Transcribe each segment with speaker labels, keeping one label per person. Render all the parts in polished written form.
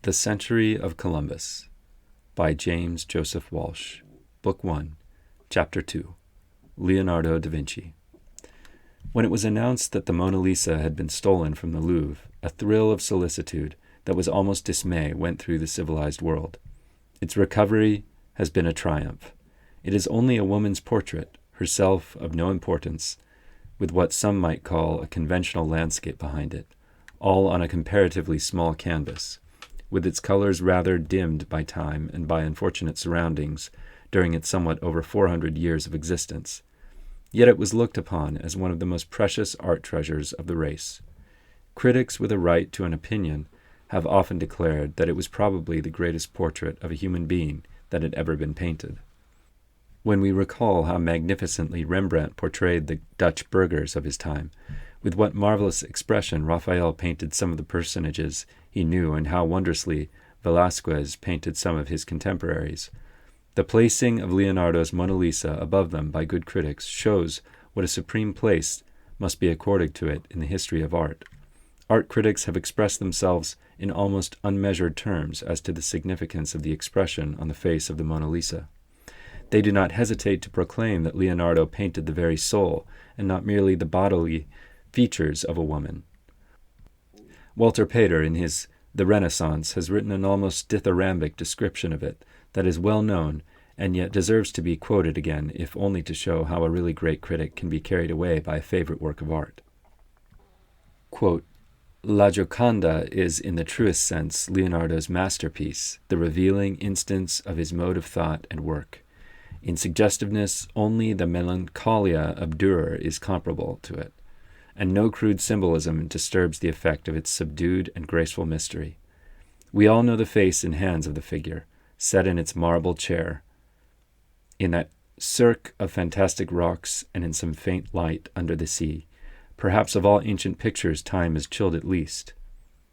Speaker 1: The Century of Columbus by James Joseph Walsh, Book 1, Chapter 2, Leonardo da Vinci. When it was announced that the Mona Lisa had been stolen from the Louvre, a thrill of solicitude that was almost dismay went through the civilized world. Its recovery has been a triumph. It is only a woman's portrait, herself of no importance, with what some might call a conventional landscape behind it, all on a comparatively small canvas, with its colors rather dimmed by time and by unfortunate surroundings during its somewhat over 400 years of existence. Yet it was looked upon as one of the most precious art treasures of the race. Critics with a right to an opinion have often declared that it was probably the greatest portrait of a human being that had ever been painted. When we recall how magnificently Rembrandt portrayed the Dutch burghers of his time, with what marvelous expression Raphael painted some of the personages he knew, and how wondrously Velázquez painted some of his contemporaries, the placing of Leonardo's Mona Lisa above them by good critics shows what a supreme place must be accorded to it in the history of art. Art critics have expressed themselves in almost unmeasured terms as to the significance of the expression on the face of the Mona Lisa. They do not hesitate to proclaim that Leonardo painted the very soul, and not merely the bodily features of a woman. Walter Pater, in his The Renaissance, has written an almost dithyrambic description of it that is well known, and yet deserves to be quoted again, if only to show how a really great critic can be carried away by a favorite work of art. Quote, La Gioconda is, in the truest sense, Leonardo's masterpiece, the revealing instance of his mode of thought and work. In suggestiveness, only the Melancholia of Dürer is comparable to it, and no crude symbolism disturbs the effect of its subdued and graceful mystery. We all know the face and hands of the figure, set in its marble chair, in that cirque of fantastic rocks and in some faint light under the sea. Perhaps of all ancient pictures time has chilled it least.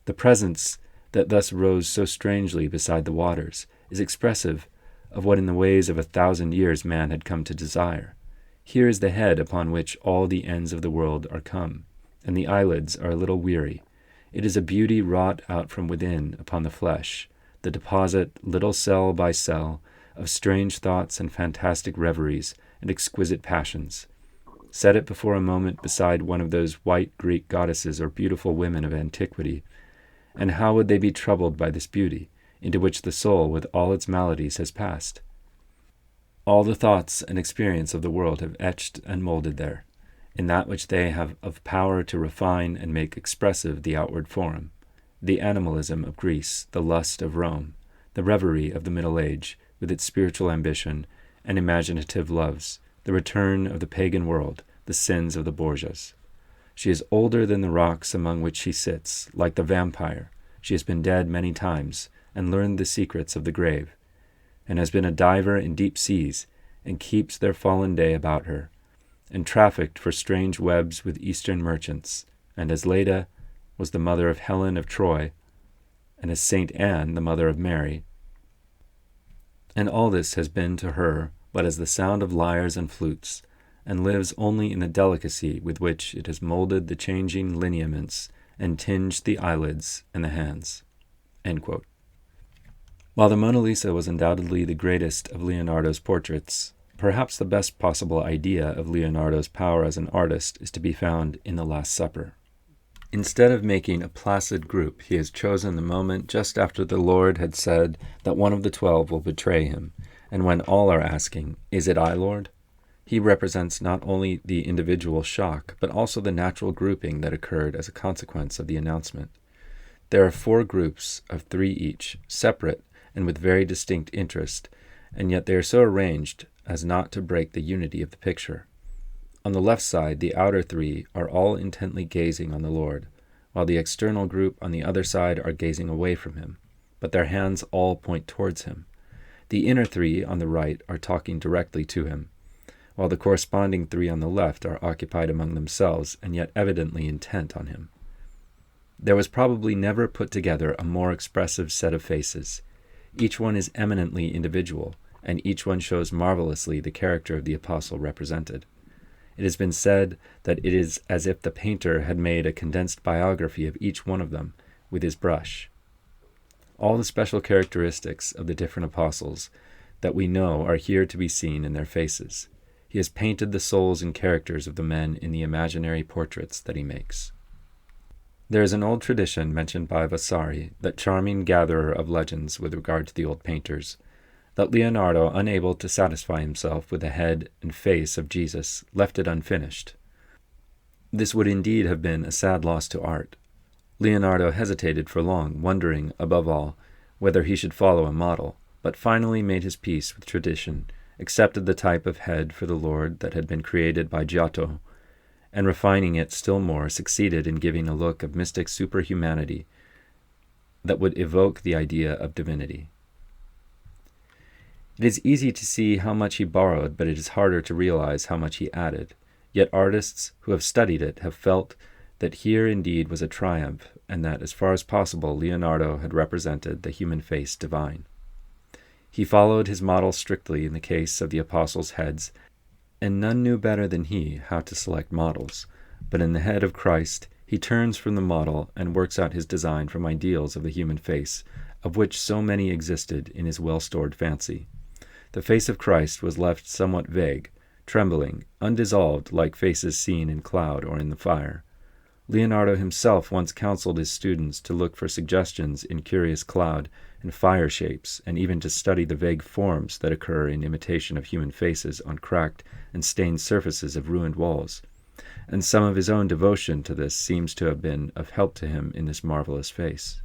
Speaker 1: The presence that thus rose so strangely beside the waters is expressive of what in the ways of 1,000 years man had come to desire. Here is the head upon which all the ends of the world are come, and the eyelids are a little weary. It is a beauty wrought out from within upon the flesh, the deposit, little cell by cell, of strange thoughts and fantastic reveries and exquisite passions. Set it before a moment beside one of those white Greek goddesses or beautiful women of antiquity, and how would they be troubled by this beauty, into which the soul with all its maladies has passed? All the thoughts and experience of the world have etched and molded there, in that which they have of power to refine and make expressive the outward form, the animalism of Greece, the lust of Rome, the reverie of the Middle Age, with its spiritual ambition and imaginative loves, the return of the pagan world, the sins of the Borgias. She is older than the rocks among which she sits, like the vampire. She has been dead many times, and learned the secrets of the grave, and has been a diver in deep seas, and keeps their fallen day about her, and trafficked for strange webs with Eastern merchants, and as Leda was the mother of Helen of Troy, and as Saint Anne the mother of Mary. And all this has been to her but as the sound of lyres and flutes, and lives only in the delicacy with which it has molded the changing lineaments and tinged the eyelids and the hands. End quote. While the Mona Lisa was undoubtedly the greatest of Leonardo's portraits, perhaps the best possible idea of Leonardo's power as an artist is to be found in The Last Supper. Instead of making a placid group, he has chosen the moment just after the Lord had said that one of the 12 will betray him, and when all are asking, "Is it I, Lord?" He represents not only the individual shock, but also the natural grouping that occurred as a consequence of the announcement. There are 4 groups of 3 each, separate and with very distinct interest, and yet they are so arranged as not to break the unity of the picture. On the left side, the outer 3 are all intently gazing on the Lord, while the external group on the other side are gazing away from him, but their hands all point towards him. The inner 3 on the right are talking directly to him, while the corresponding 3 on the left are occupied among themselves and yet evidently intent on him. There was probably never put together a more expressive set of faces. Each one is eminently individual, and each one shows marvelously the character of the apostle represented. It has been said that it is as if the painter had made a condensed biography of each one of them with his brush. All the special characteristics of the different apostles that we know are here to be seen in their faces. He has painted the souls and characters of the men in the imaginary portraits that he makes. There is an old tradition mentioned by Vasari, that charming gatherer of legends with regard to the old painters, that Leonardo, unable to satisfy himself with the head and face of Jesus, left it unfinished. This would indeed have been a sad loss to art. Leonardo hesitated for long, wondering, above all, whether he should follow a model, but finally made his peace with tradition, accepted the type of head for the Lord that had been created by Giotto, and refining it still more, succeeded in giving a look of mystic superhumanity that would evoke the idea of divinity. It is easy to see how much he borrowed, but it is harder to realize how much he added. Yet artists who have studied it have felt that here indeed was a triumph, and that, as far as possible, Leonardo had represented the human face divine. He followed his model strictly in the case of the apostles' heads, and none knew better than he how to select models. But in the head of Christ, he turns from the model and works out his design from ideals of the human face, of which so many existed in his well-stored fancy. The face of Christ was left somewhat vague, trembling, undissolved like faces seen in cloud or in the fire. Leonardo himself once counseled his students to look for suggestions in curious cloud and fire shapes, and even to study the vague forms that occur in imitation of human faces on cracked and stained surfaces of ruined walls. And some of his own devotion to this seems to have been of help to him in this marvelous face.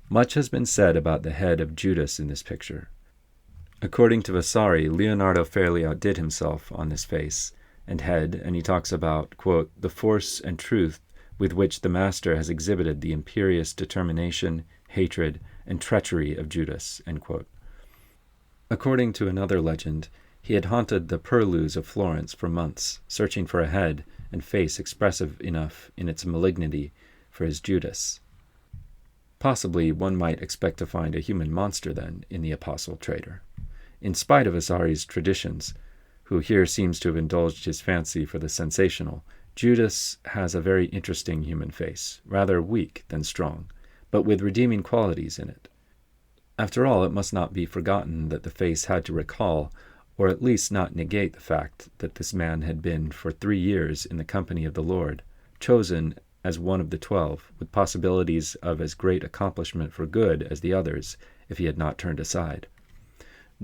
Speaker 1: Much has been said about the head of Judas in this picture. According to Vasari, Leonardo fairly outdid himself on this face and head, and he talks about, quote, the force and truth with which the master has exhibited the imperious determination, hatred, and treachery of Judas, end quote. According to another legend, he had haunted the purlieus of Florence for months, searching for a head and face expressive enough in its malignity for his Judas. Possibly one might expect to find a human monster, then, in the apostle traitor. In spite of Vasari's traditions, who here seems to have indulged his fancy for the sensational, Judas has a very interesting human face, rather weak than strong, but with redeeming qualities in it. After all, it must not be forgotten that the face had to recall, or at least not negate, the fact that this man had been for 3 years in the company of the Lord, chosen as one of the 12, with possibilities of as great accomplishment for good as the others, if he had not turned aside.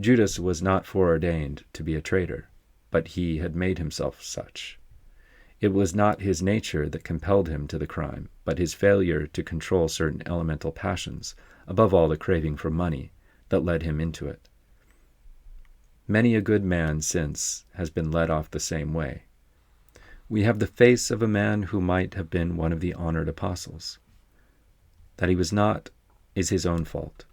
Speaker 1: Judas was not foreordained to be a traitor, but he had made himself such. It was not his nature that compelled him to the crime, but his failure to control certain elemental passions, above all the craving for money, that led him into it. Many a good man since has been led off the same way. We have the face of a man who might have been one of the honored apostles. That he was not is his own fault.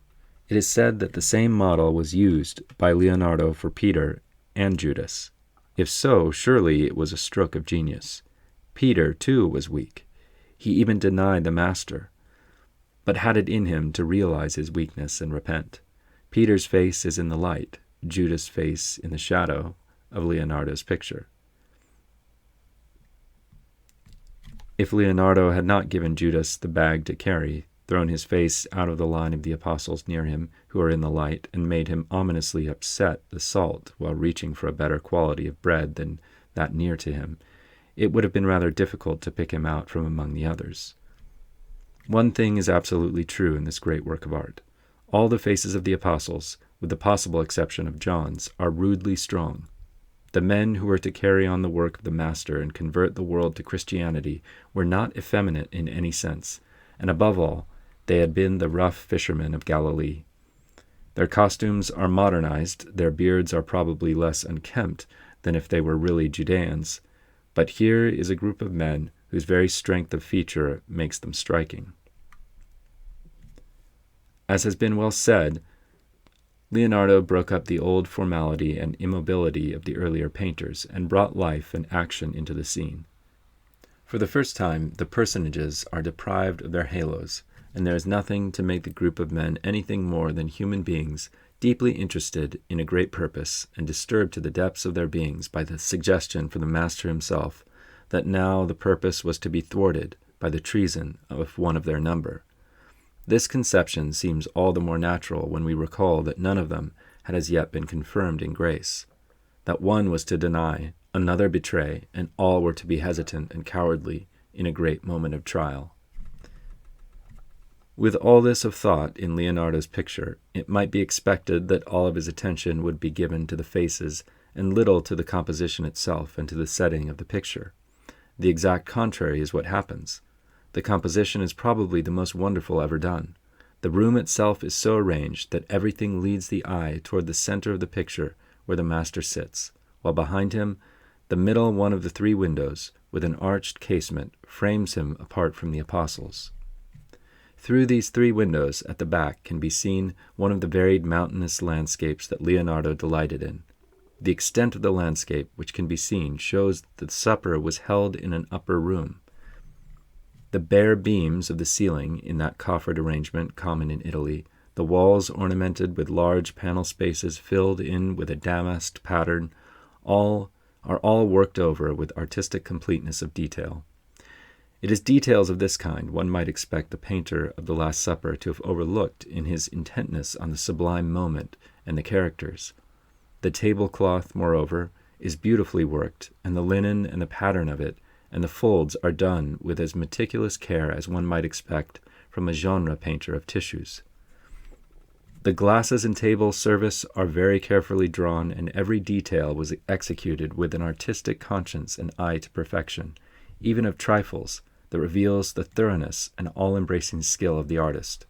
Speaker 1: It is said that the same model was used by Leonardo for Peter and Judas. If so, surely it was a stroke of genius. Peter, too, was weak. He even denied the master, but had it in him to realize his weakness and repent. Peter's face is in the light, Judas' face in the shadow of Leonardo's picture. If Leonardo had not given Judas the bag to carry, thrown his face out of the line of the apostles near him, who are in the light, and made him ominously upset the salt while reaching for a better quality of bread than that near to him, it would have been rather difficult to pick him out from among the others. One thing is absolutely true in this great work of art. All the faces of the apostles, with the possible exception of John's, are rudely strong. The men who were to carry on the work of the Master and convert the world to Christianity were not effeminate in any sense, and above all, they had been the rough fishermen of Galilee. Their costumes are modernized, their beards are probably less unkempt than if they were really Judeans, but here is a group of men whose very strength of feature makes them striking. As has been well said, Leonardo broke up the old formality and immobility of the earlier painters and brought life and action into the scene. For the first time, the personages are deprived of their halos, and there is nothing to make the group of men anything more than human beings deeply interested in a great purpose and disturbed to the depths of their beings by the suggestion from the Master himself that now the purpose was to be thwarted by the treason of one of their number. This conception seems all the more natural when we recall that none of them had as yet been confirmed in grace, that one was to deny, another betray, and all were to be hesitant and cowardly in a great moment of trial. With all this of thought in Leonardo's picture, it might be expected that all of his attention would be given to the faces and little to the composition itself and to the setting of the picture. The exact contrary is what happens. The composition is probably the most wonderful ever done. The room itself is so arranged that everything leads the eye toward the center of the picture where the Master sits, while behind him, the middle one of the three windows, with an arched casement, frames him apart from the apostles. Through these three windows at the back can be seen one of the varied mountainous landscapes that Leonardo delighted in. The extent of the landscape which can be seen shows that the supper was held in an upper room. The bare beams of the ceiling in that coffered arrangement common in Italy, the walls ornamented with large panel spaces filled in with a damasked pattern, are all worked over with artistic completeness of detail. It is details of this kind one might expect the painter of the Last Supper to have overlooked in his intentness on the sublime moment and the characters. The tablecloth, moreover, is beautifully worked, and the linen and the pattern of it and the folds are done with as meticulous care as one might expect from a genre painter of tissues. The glasses and table service are very carefully drawn, and every detail was executed with an artistic conscience and eye to perfection, even of trifles, that reveals the thoroughness and all-embracing skill of the artist.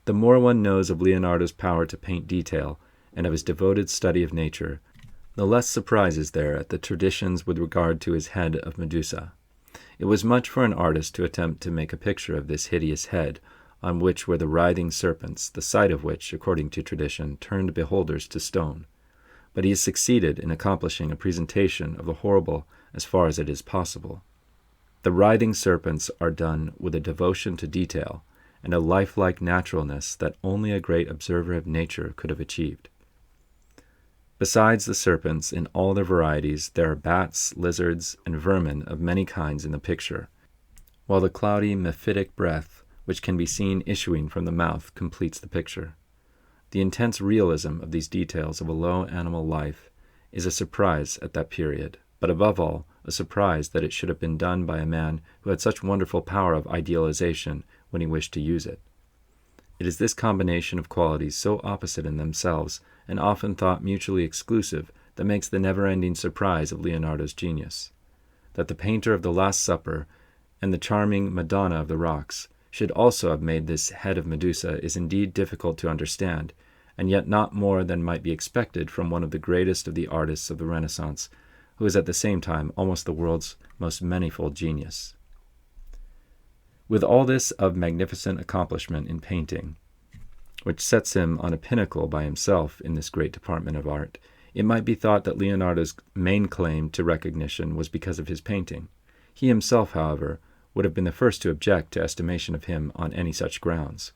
Speaker 1: The more one knows of Leonardo's power to paint detail and of his devoted study of nature, the less surprise is there at the traditions with regard to his head of Medusa. It was much for an artist to attempt to make a picture of this hideous head, on which were the writhing serpents, the sight of which, according to tradition, turned beholders to stone. But he has succeeded in accomplishing a presentation of the horrible as far as it is possible. The writhing serpents are done with a devotion to detail and a lifelike naturalness that only a great observer of nature could have achieved. Besides the serpents in all their varieties, there are bats, lizards, and vermin of many kinds in the picture, while the cloudy mephitic breath which can be seen issuing from the mouth completes the picture. The intense realism of these details of a low animal life is a surprise at that period, but above all, a surprise that it should have been done by a man who had such wonderful power of idealization when he wished to use it. It is this combination of qualities so opposite in themselves and often thought mutually exclusive that makes the never-ending surprise of Leonardo's genius. That the painter of the Last Supper and the charming Madonna of the Rocks should also have made this head of Medusa is indeed difficult to understand, and yet not more than might be expected from one of the greatest of the artists of the Renaissance, who is at the same time almost the world's most manifold genius. With all this of magnificent accomplishment in painting, which sets him on a pinnacle by himself in this great department of art, it might be thought that Leonardo's main claim to recognition was because of his painting. He himself, however, would have been the first to object to estimation of him on any such grounds.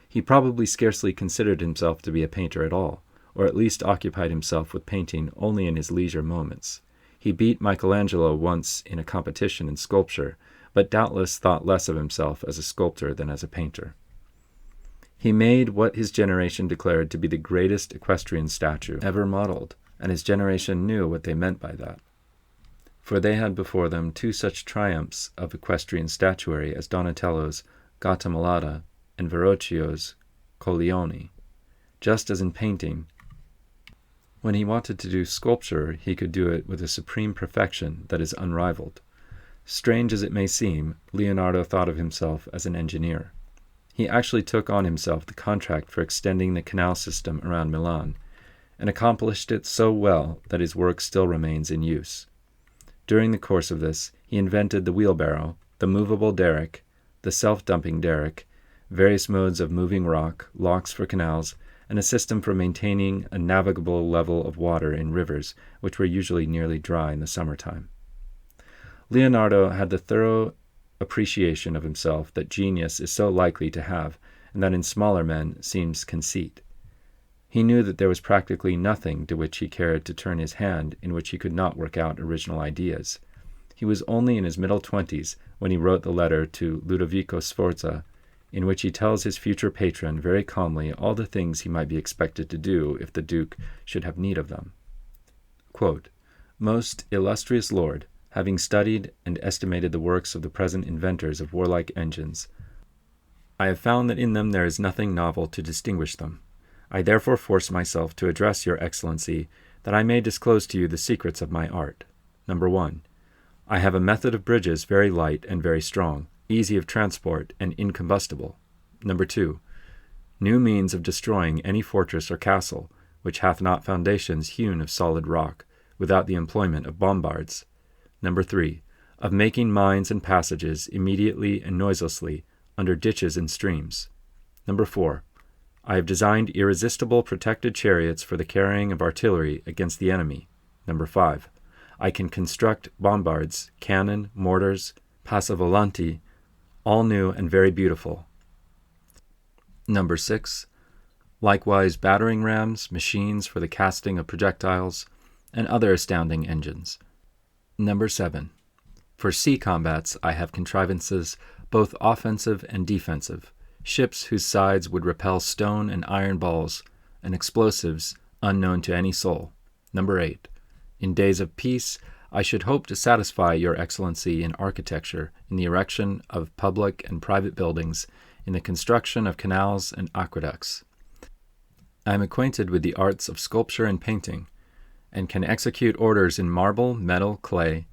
Speaker 1: He probably scarcely considered himself to be a painter at all, or at least occupied himself with painting only in his leisure moments. He beat Michelangelo once in a competition in sculpture, but doubtless thought less of himself as a sculptor than as a painter. He made what his generation declared to be the greatest equestrian statue ever modeled, and his generation knew what they meant by that. For they had before them two such triumphs of equestrian statuary as Donatello's Gattamelata and Verrocchio's Colleoni. Just as in painting, When he wanted to do sculpture, he could do it with a supreme perfection that is unrivaled. Strange as it may seem, Leonardo thought of himself as an engineer. He actually took on himself the contract for extending the canal system around Milan, and accomplished it so well that his work still remains in use. During the course of this, he invented the wheelbarrow, the movable derrick, the self-dumping derrick, various modes of moving rock, locks for canals, and a system for maintaining a navigable level of water in rivers, which were usually nearly dry in the summertime. Leonardo had the thorough appreciation of himself that genius is so likely to have, and that in smaller men seems conceit. He knew that there was practically nothing to which he cared to turn his hand in which he could not work out original ideas. He was only in his middle 20s when he wrote the letter to Ludovico Sforza, in which he tells his future patron very calmly all the things he might be expected to do if the Duke should have need of them. Quote, "Most illustrious Lord, having studied and estimated the works of the present inventors of warlike engines, I have found that in them there is nothing novel to distinguish them. I therefore force myself to address your Excellency, that I may disclose to you the secrets of my art. Number 1. I have a method of bridges very light and very strong, easy of transport, and incombustible. Number 2. New means of destroying any fortress or castle, which hath not foundations hewn of solid rock, without the employment of bombards. Number 3. Of making mines and passages immediately and noiselessly, under ditches and streams. Number 4. I have designed irresistible protected chariots for the carrying of artillery against the enemy. Number 5. I can construct bombards, cannon, mortars, passavolante, all new and very beautiful. Number 6. Likewise battering rams, machines for the casting of projectiles, and other astounding engines. Number 7. For sea combats I have contrivances both offensive and defensive, ships whose sides would repel stone and iron balls, and explosives unknown to any soul. Number 8. In days of peace, I should hope to satisfy your Excellency in architecture, in the erection of public and private buildings, in the construction of canals and aqueducts. I am acquainted with the arts of sculpture and painting, and can execute orders in marble, metal, clay,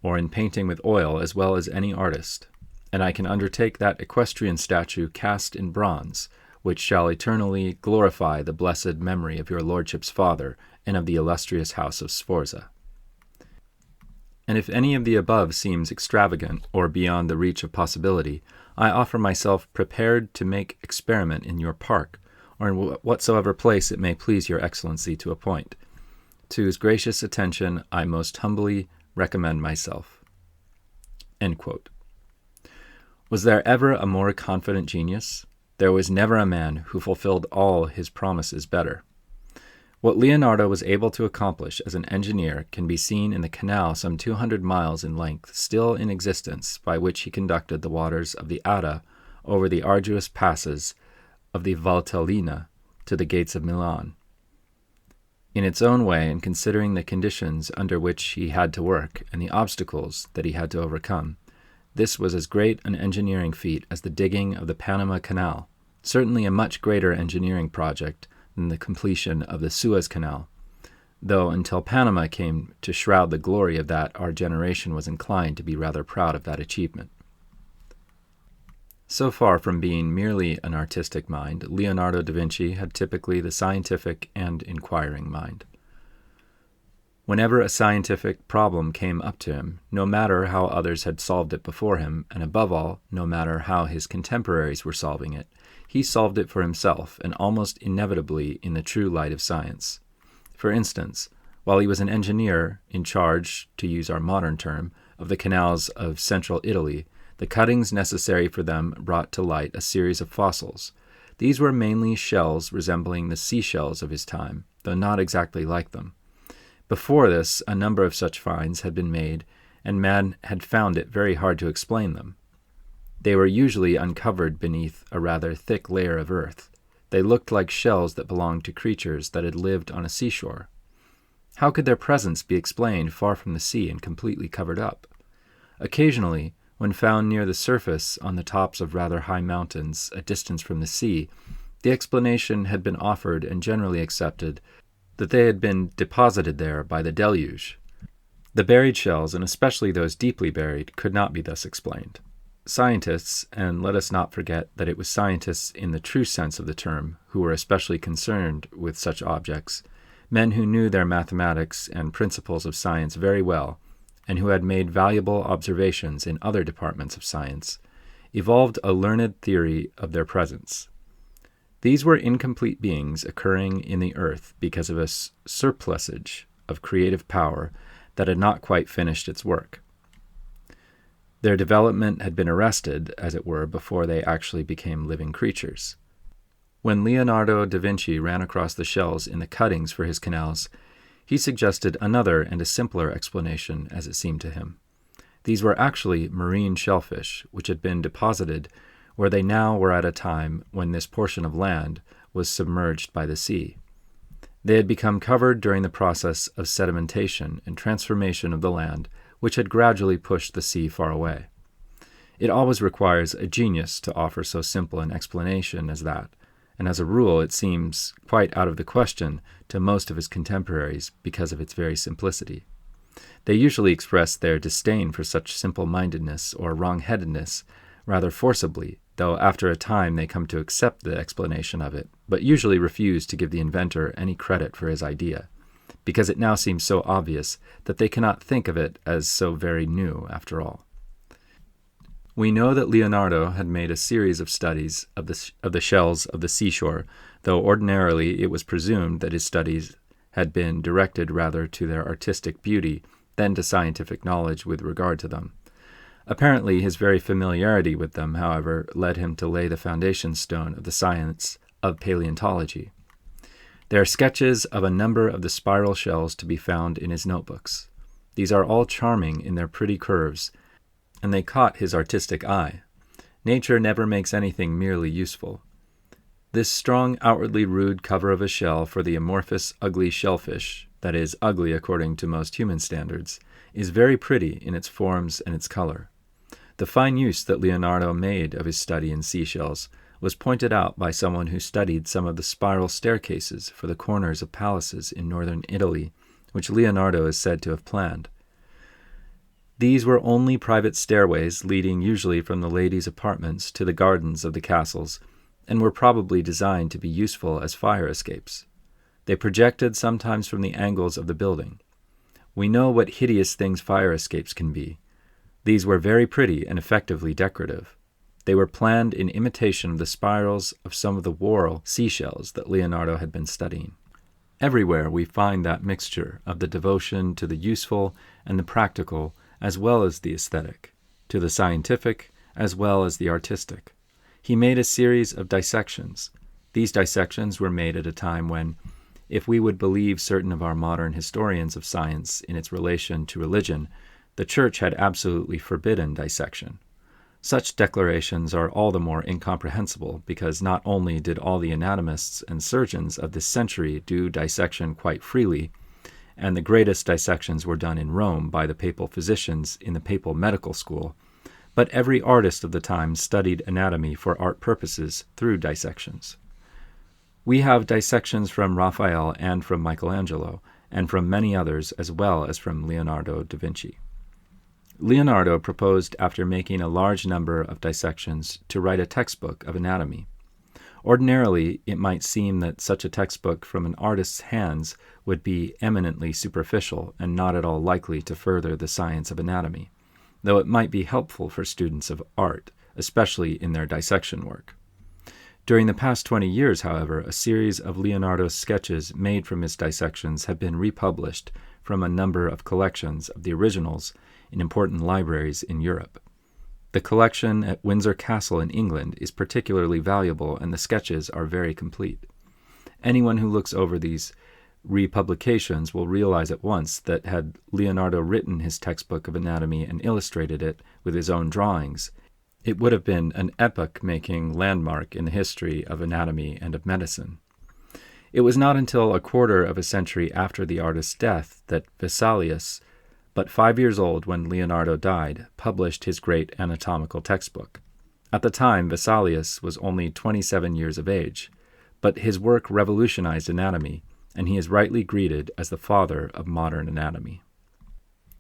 Speaker 1: or in painting with oil as well as any artist. And I can undertake that equestrian statue cast in bronze, which shall eternally glorify the blessed memory of your lordship's father and of the illustrious house of Sforza. And if any of the above seems extravagant or beyond the reach of possibility, I offer myself prepared to make experiment in your park, or in whatsoever place it may please your Excellency to appoint, to whose gracious attention I most humbly recommend myself." End quote. Was there ever a more confident genius? There was never a man who fulfilled all his promises better. What Leonardo was able to accomplish as an engineer can be seen in the canal some 200 miles in length still in existence by which he conducted the waters of the Adda over the arduous passes of the Valtellina to the gates of Milan. In its own way, and considering the conditions under which he had to work and the obstacles that he had to overcome, this was as great an engineering feat as the digging of the Panama Canal, certainly a much greater engineering project than the completion of the Suez Canal, though until Panama came to shroud the glory of that, our generation was inclined to be rather proud of that achievement. So far from being merely an artistic mind, Leonardo da Vinci had typically the scientific and inquiring mind. Whenever a scientific problem came up to him, no matter how others had solved it before him, and above all, no matter how his contemporaries were solving it, he solved it for himself, and almost inevitably in the true light of science. For instance, while he was an engineer in charge, to use our modern term, of the canals of central Italy, the cuttings necessary for them brought to light a series of fossils. These were mainly shells resembling the seashells of his time, though not exactly like them. Before this, a number of such finds had been made, and man had found it very hard to explain them. They were usually uncovered beneath a rather thick layer of earth. They looked like shells that belonged to creatures that had lived on a seashore. How could their presence be explained far from the sea and completely covered up? Occasionally, when found near the surface on the tops of rather high mountains, a distance from the sea, the explanation had been offered and generally accepted that they had been deposited there by the deluge. The buried shells, and especially those deeply buried, could not be thus explained. Scientists, and let us not forget that it was scientists in the true sense of the term who were especially concerned with such objects, men who knew their mathematics and principles of science very well, and who had made valuable observations in other departments of science, evolved a learned theory of their presence. These were incomplete beings occurring in the earth because of a surplusage of creative power that had not quite finished its work. Their development had been arrested, as it were, before they actually became living creatures. When Leonardo da Vinci ran across the shells in the cuttings for his canals, he suggested another and a simpler explanation, as it seemed to him. These were actually marine shellfish, which had been deposited where they now were at a time when this portion of land was submerged by the sea. They had become covered during the process of sedimentation and transformation of the land, which had gradually pushed the sea far away. It always requires a genius to offer so simple an explanation as that, and as a rule it seems quite out of the question to most of his contemporaries because of its very simplicity. They usually express their disdain for such simple-mindedness or wrong-headedness rather forcibly, though after a time they come to accept the explanation of it, but usually refuse to give the inventor any credit for his idea, because it now seems so obvious that they cannot think of it as so very new after all. We know that Leonardo had made a series of studies of the shells of the seashore, though ordinarily it was presumed that his studies had been directed rather to their artistic beauty than to scientific knowledge with regard to them. Apparently his very familiarity with them, however, led him to lay the foundation stone of the science of paleontology. There are sketches of a number of the spiral shells to be found in his notebooks. These are all charming in their pretty curves, and they caught his artistic eye. Nature never makes anything merely useful. This strong, outwardly rude cover of a shell for the amorphous, ugly shellfish, that is, ugly according to most human standards, is very pretty in its forms and its color. The fine use that Leonardo made of his study in seashells was pointed out by someone who studied some of the spiral staircases for the corners of palaces in northern Italy, which Leonardo is said to have planned. These were only private stairways leading usually from the ladies' apartments to the gardens of the castles, and were probably designed to be useful as fire escapes. They projected sometimes from the angles of the building. We know what hideous things fire escapes can be. These were very pretty and effectively decorative. They were planned in imitation of the spirals of some of the whorl seashells that Leonardo had been studying. Everywhere we find that mixture of the devotion to the useful and the practical as well as the aesthetic, to the scientific as well as the artistic. He made a series of dissections. These dissections were made at a time when, if we would believe certain of our modern historians of science in its relation to religion, the Church had absolutely forbidden dissection. Such declarations are all the more incomprehensible because not only did all the anatomists and surgeons of this century do dissection quite freely, and the greatest dissections were done in Rome by the papal physicians in the papal medical school, but every artist of the time studied anatomy for art purposes through dissections. We have dissections from Raphael and from Michelangelo, and from many others as well as from Leonardo da Vinci. Leonardo proposed, after making a large number of dissections, to write a textbook of anatomy. Ordinarily, it might seem that such a textbook from an artist's hands would be eminently superficial and not at all likely to further the science of anatomy, though it might be helpful for students of art, especially in their dissection work. During the past 20 years, however, a series of Leonardo's sketches made from his dissections have been republished from a number of collections of the originals in important libraries in Europe. The collection at Windsor Castle in England is particularly valuable, and the sketches are very complete. Anyone who looks over these republications will realize at once that had Leonardo written his textbook of anatomy and illustrated it with his own drawings, it would have been an epoch-making landmark in the history of anatomy and of medicine. It was not until a quarter of a century after the artist's death that Vesalius, but 5 years old when Leonardo died, published his great anatomical textbook. At the time, Vesalius was only 27 years of age, but his work revolutionized anatomy, and he is rightly greeted as the father of modern anatomy.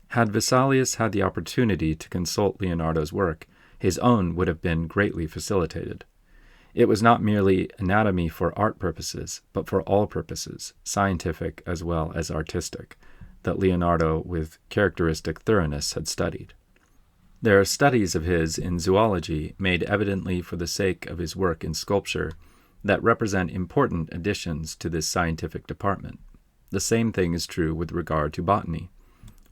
Speaker 1: Had Vesalius had the opportunity to consult Leonardo's work, his own would have been greatly facilitated. It was not merely anatomy for art purposes, but for all purposes, scientific as well as artistic, that Leonardo with characteristic thoroughness had studied. There are studies of his in zoology made evidently for the sake of his work in sculpture that represent important additions to this scientific department. The same thing is true with regard to botany.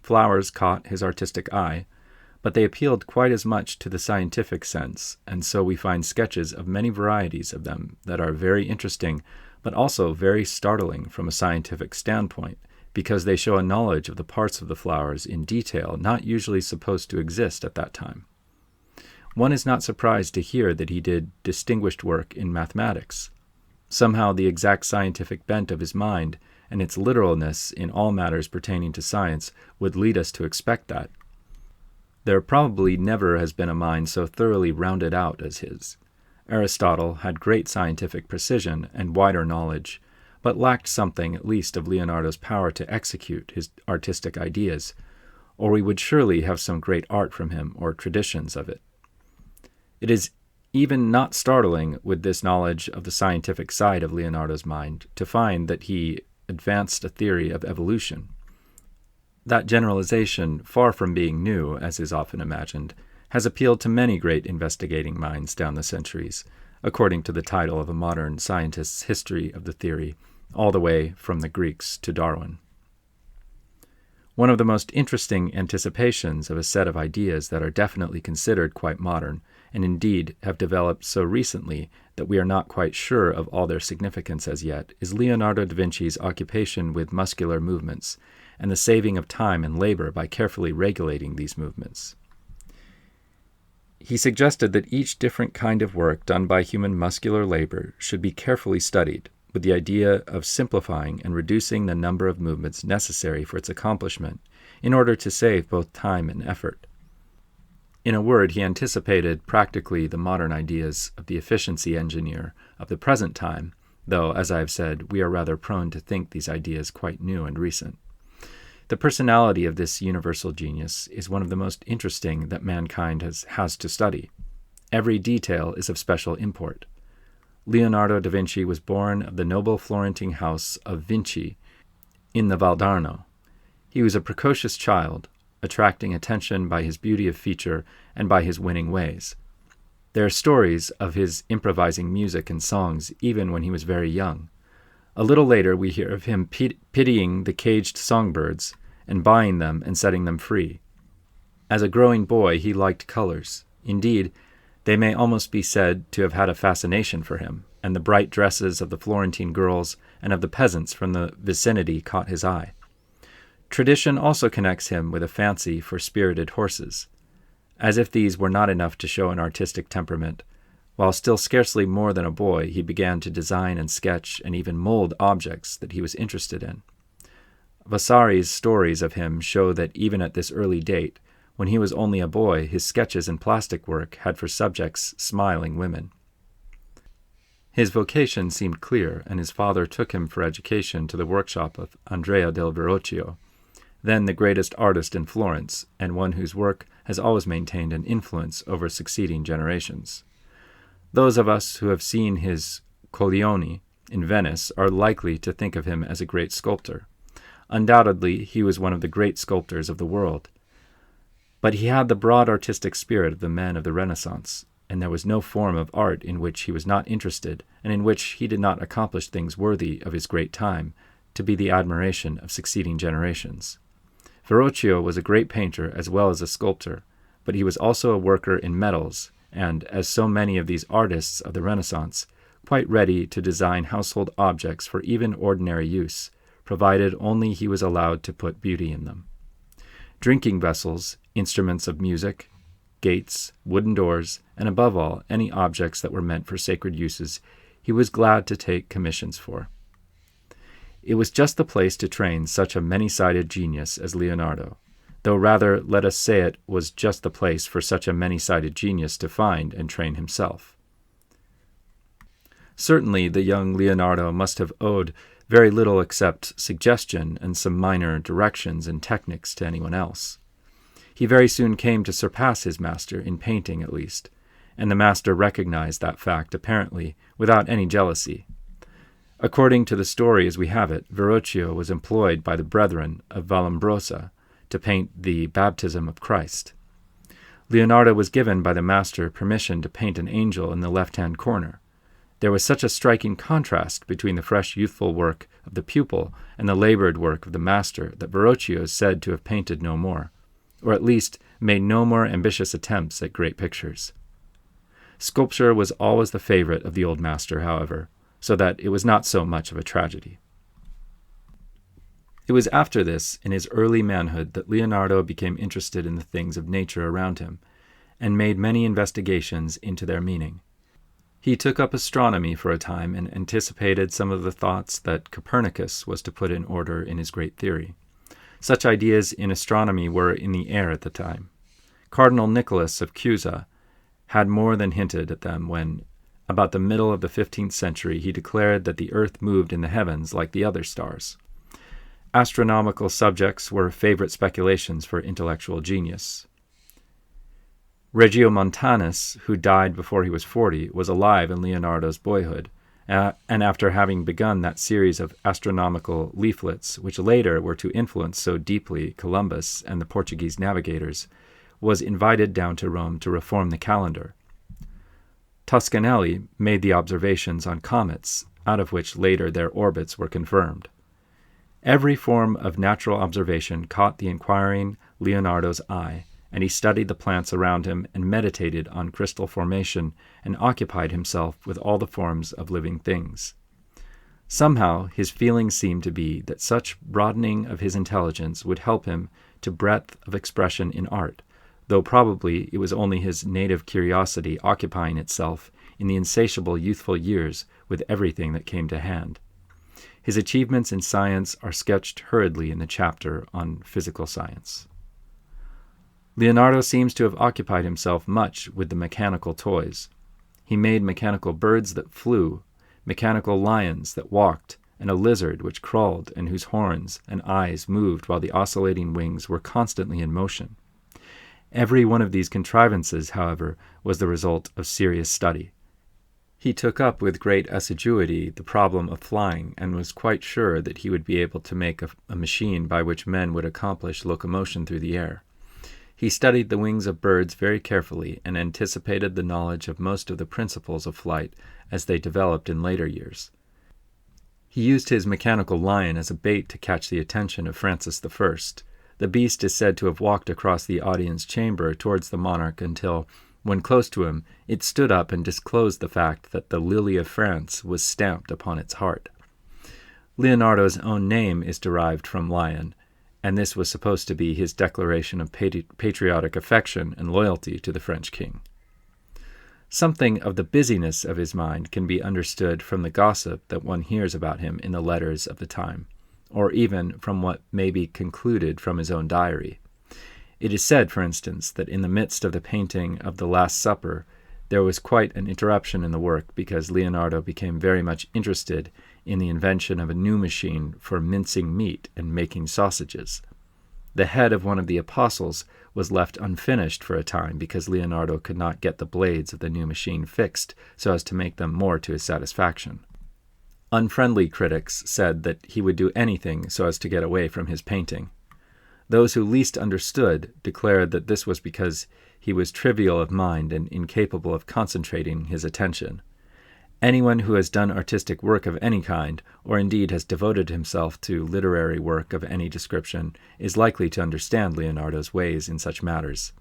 Speaker 1: Flowers caught his artistic eye, but they appealed quite as much to the scientific sense, and so we find sketches of many varieties of them that are very interesting, but also very startling from a scientific standpoint, because they show a knowledge of the parts of the flowers in detail not usually supposed to exist at that time. One is not surprised to hear that he did distinguished work in mathematics. Somehow the exact scientific bent of his mind and its literalness in all matters pertaining to science would lead us to expect that. There probably never has been a mind so thoroughly rounded out as his. Aristotle had great scientific precision and wider knowledge, but lacked something at least of Leonardo's power to execute his artistic ideas, or we would surely have some great art from him or traditions of it. It is even not startling with this knowledge of the scientific side of Leonardo's mind to find that he advanced a theory of evolution. That generalization, far from being new, as is often imagined, has appealed to many great investigating minds down the centuries, according to the title of a modern scientist's history of the theory, all the way from the Greeks to Darwin. One of the most interesting anticipations of a set of ideas that are definitely considered quite modern, and indeed have developed so recently that we are not quite sure of all their significance as yet, is Leonardo da Vinci's occupation with muscular movements, and the saving of time and labor by carefully regulating these movements. He suggested that each different kind of work done by human muscular labor should be carefully studied, with the idea of simplifying and reducing the number of movements necessary for its accomplishment, in order to save both time and effort. In a word, he anticipated practically the modern ideas of the efficiency engineer of the present time, though, as I have said, we are rather prone to think these ideas quite new and recent. The personality of this universal genius is one of the most interesting that mankind has to study. Every detail is of special import. Leonardo da Vinci was born of the noble Florentine house of Vinci in the Valdarno. He was a precocious child, attracting attention by his beauty of feature and by his winning ways. There are stories of his improvising music and songs even when he was very young. A little later we hear of him pitying the caged songbirds and buying them and setting them free. As a growing boy he liked colors. Indeed, they may almost be said to have had a fascination for him, and the bright dresses of the Florentine girls and of the peasants from the vicinity caught his eye. Tradition also connects him with a fancy for spirited horses. As if these were not enough to show an artistic temperament, while still scarcely more than a boy, he began to design and sketch and even mold objects that he was interested in. Vasari's stories of him show that even at this early date, when he was only a boy, his sketches and plastic work had for subjects smiling women. His vocation seemed clear, and his father took him for education to the workshop of Andrea del Verrocchio, then the greatest artist in Florence, and one whose work has always maintained an influence over succeeding generations. Those of us who have seen his Coglioni in Venice are likely to think of him as a great sculptor. Undoubtedly, he was one of the great sculptors of the world. But he had the broad artistic spirit of the men of the Renaissance, and there was no form of art in which he was not interested, and in which he did not accomplish things worthy of his great time, to be the admiration of succeeding generations. Verrocchio was a great painter as well as a sculptor, but he was also a worker in metals, and, as so many of these artists of the Renaissance, quite ready to design household objects for even ordinary use, provided only he was allowed to put beauty in them. Drinking vessels, instruments of music, gates, wooden doors, and above all, any objects that were meant for sacred uses, he was glad to take commissions for. It was just the place to train such a many-sided genius as Leonardo, though rather, let us say it was just the place for such a many-sided genius to find and train himself. Certainly the young Leonardo must have owed very little except suggestion and some minor directions and techniques to anyone else. He very soon came to surpass his master, in painting at least, and the master recognized that fact apparently without any jealousy. According to the story as we have it, Verrocchio was employed by the brethren of Vallombrosa to paint the baptism of Christ. Leonardo was given by the master permission to paint an angel in the left-hand corner. There was such a striking contrast between the fresh youthful work of the pupil and the labored work of the master that Verrocchio is said to have painted no more, or at least made no more ambitious attempts at great pictures. Sculpture was always the favorite of the old master, however, so that it was not so much of a tragedy. It was after this, in his early manhood, that Leonardo became interested in the things of nature around him, and made many investigations into their meaning. He took up astronomy for a time and anticipated some of the thoughts that Copernicus was to put in order in his great theory. Such ideas in astronomy were in the air at the time. Cardinal Nicholas of Cusa had more than hinted at them when, about the middle of the 15th century, he declared that the earth moved in the heavens like the other stars. Astronomical subjects were favorite speculations for intellectual genius. Regiomontanus, who died before he was 40, was alive in Leonardo's boyhood, and after having begun that series of astronomical leaflets, which later were to influence so deeply Columbus and the Portuguese navigators, was invited down to Rome to reform the calendar. Toscanelli made the observations on comets, out of which later their orbits were confirmed. Every form of natural observation caught the inquiring Leonardo's eye, and he studied the plants around him and meditated on crystal formation and occupied himself with all the forms of living things. Somehow his feeling seemed to be that such broadening of his intelligence would help him to breadth of expression in art, though probably it was only his native curiosity occupying itself in the insatiable youthful years with everything that came to hand. His achievements in science are sketched hurriedly in the chapter on physical science. Leonardo seems to have occupied himself much with the mechanical toys. He made mechanical birds that flew, mechanical lions that walked, and a lizard which crawled and whose horns and eyes moved while the oscillating wings were constantly in motion. Every one of these contrivances, however, was the result of serious study. He took up with great assiduity the problem of flying, and was quite sure that he would be able to make a machine by which men would accomplish locomotion through the air. He studied the wings of birds very carefully and anticipated the knowledge of most of the principles of flight as they developed in later years. He used his mechanical lion as a bait to catch the attention of Francis I. The beast is said to have walked across the audience chamber towards the monarch until, when close to him, it stood up and disclosed the fact that the lily of France was stamped upon its heart. Leonardo's own name is derived from lion, and this was supposed to be his declaration of patriotic affection and loyalty to the French king. Something of the busyness of his mind can be understood from the gossip that one hears about him in the letters of the time, or even from what may be concluded from his own diary. It is said, for instance, that in the midst of the painting of the Last Supper, there was quite an interruption in the work because Leonardo became very much interested in the invention of a new machine for mincing meat and making sausages. The head of one of the apostles was left unfinished for a time because Leonardo could not get the blades of the new machine fixed so as to make them more to his satisfaction. Unfriendly critics said that he would do anything so as to get away from his painting. Those who least understood declared that this was because he was trivial of mind and incapable of concentrating his attention. Anyone who has done artistic work of any kind, or indeed has devoted himself to literary work of any description, is likely to understand Leonardo's ways in such matters.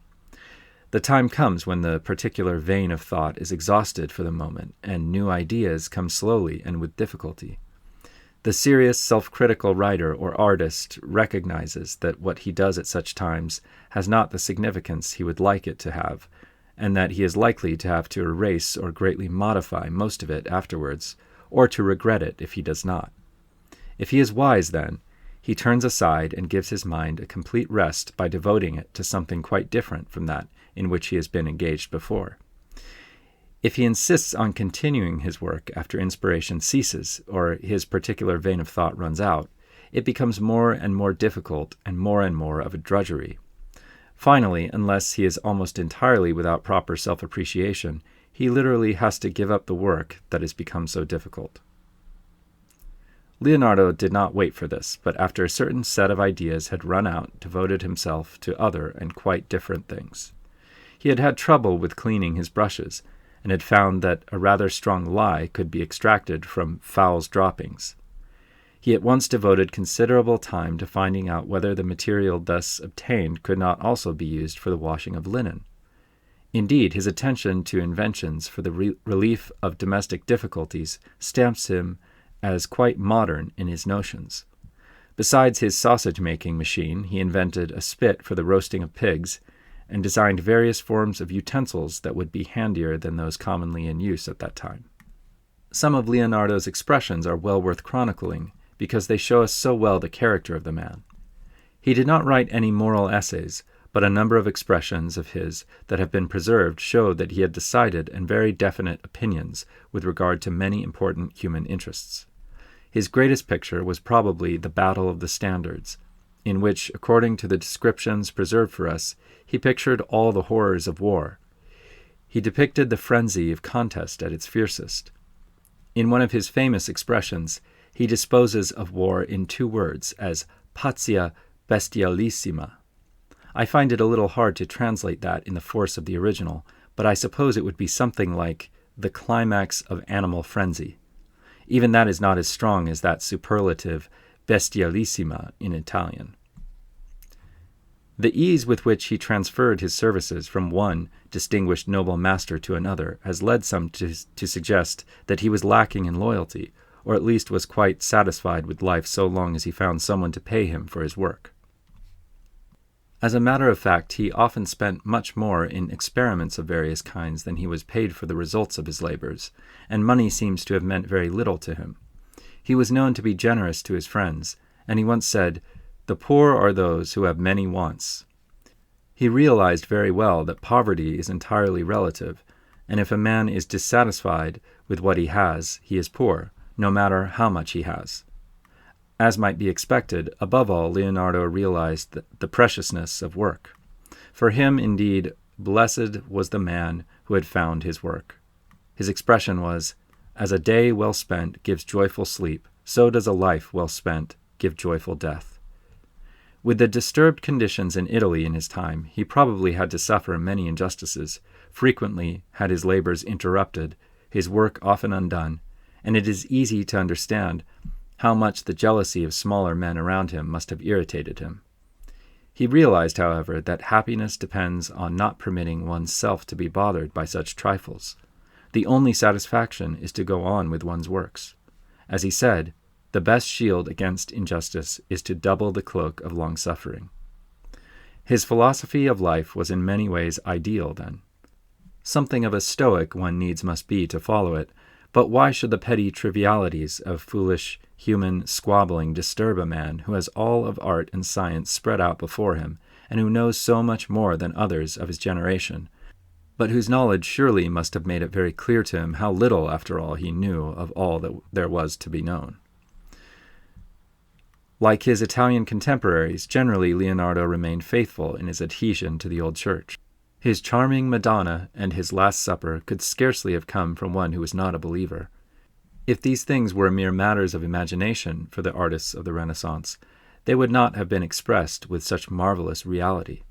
Speaker 1: The time comes when the particular vein of thought is exhausted for the moment, and new ideas come slowly and with difficulty. The serious, self-critical writer or artist recognizes that what he does at such times has not the significance he would like it to have, and that he is likely to have to erase or greatly modify most of it afterwards, or to regret it if he does not. If he is wise, then, he turns aside and gives his mind a complete rest by devoting it to something quite different from that in which he has been engaged before. If he insists on continuing his work after inspiration ceases or his particular vein of thought runs out, it becomes more and more difficult and more of a drudgery. Finally, unless he is almost entirely without proper self-appreciation, he literally has to give up the work that has become so difficult. Leonardo did not wait for this, but after a certain set of ideas had run out, devoted himself to other and quite different things. He had had trouble with cleaning his brushes, and had found that a rather strong lye could be extracted from fowl's droppings. He at once devoted considerable time to finding out whether the material thus obtained could not also be used for the washing of linen. Indeed, his attention to inventions for the relief of domestic difficulties stamps him as quite modern in his notions. Besides his sausage-making machine, he invented a spit for the roasting of pigs, and designed various forms of utensils that would be handier than those commonly in use at that time. Some of Leonardo's expressions are well worth chronicling, because they show us so well the character of the man. He did not write any moral essays, but a number of expressions of his that have been preserved show that he had decided and very definite opinions with regard to many important human interests. His greatest picture was probably the Battle of the Standards, in which, according to the descriptions preserved for us, he pictured all the horrors of war. He depicted the frenzy of contest at its fiercest. In one of his famous expressions, he disposes of war in 2 words, as patia bestialissima. I find it a little hard to translate that in the force of the original, but I suppose it would be something like the climax of animal frenzy. Even that is not as strong as that superlative bestialissima in Italian. The ease with which he transferred his services from one distinguished noble master to another has led some to suggest that he was lacking in loyalty, or at least was quite satisfied with life so long as he found someone to pay him for his work. As a matter of fact, he often spent much more in experiments of various kinds than he was paid for the results of his labors, and money seems to have meant very little to him. He was known to be generous to his friends, and he once said, "The poor are those who have many wants." He realized very well that poverty is entirely relative, and if a man is dissatisfied with what he has, he is poor, no matter how much he has. As might be expected, above all, Leonardo realized the preciousness of work. For him, indeed, blessed was the man who had found his work. His expression was, "As a day well spent gives joyful sleep, so does a life well spent give joyful death." With the disturbed conditions in Italy in his time, he probably had to suffer many injustices, frequently had his labors interrupted, his work often undone, and it is easy to understand how much the jealousy of smaller men around him must have irritated him. He realized, however, that happiness depends on not permitting one's self to be bothered by such trifles. The only satisfaction is to go on with one's works. As he said, the best shield against injustice is to double the cloak of long-suffering. His philosophy of life was in many ways ideal then. Something of a stoic one needs must be to follow it, but why should the petty trivialities of foolish human squabbling disturb a man who has all of art and science spread out before him, and who knows so much more than others of his generation, but whose knowledge surely must have made it very clear to him how little, after all, he knew of all that there was to be known? Like his Italian contemporaries, generally Leonardo remained faithful in his adhesion to the old church. His charming Madonna and his Last Supper could scarcely have come from one who was not a believer. If these things were mere matters of imagination for the artists of the Renaissance, they would not have been expressed with such marvelous reality.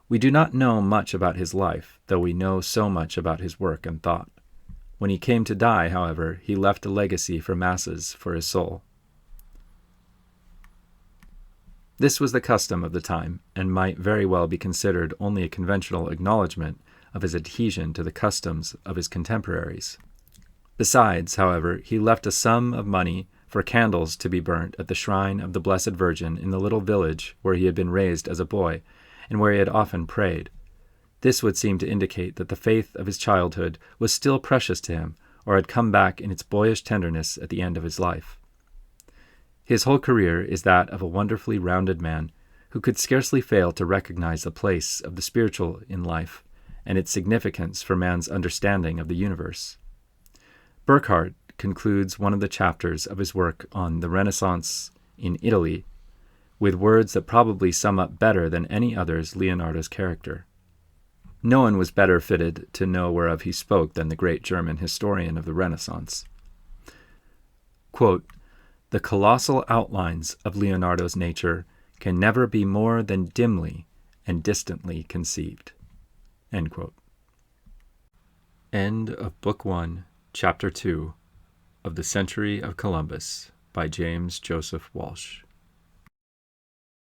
Speaker 1: We do not know much about his life, though we know so much about his work and thought. When he came to die, however, he left a legacy for masses for his soul. This was the custom of the time, and might very well be considered only a conventional acknowledgment of his adhesion to the customs of his contemporaries. Besides, however, he left a sum of money for candles to be burnt at the shrine of the Blessed Virgin in the little village where he had been raised as a boy, and where he had often prayed. This would seem to indicate that the faith of his childhood was still precious to him, or had come back in its boyish tenderness at the end of his life. His whole career is that of a wonderfully rounded man who could scarcely fail to recognize the place of the spiritual in life and its significance for man's understanding of the universe. Burckhardt concludes one of the chapters of his work on the Renaissance in Italy with words that probably sum up better than any others Leonardo's character. No one was better fitted to know whereof he spoke than the great German historian of the Renaissance. Quote, "The colossal outlines of Leonardo's nature can never be more than dimly and distantly conceived." End quote. End of Book 1, Chapter 2 of The Century of Columbus by James Joseph Walsh.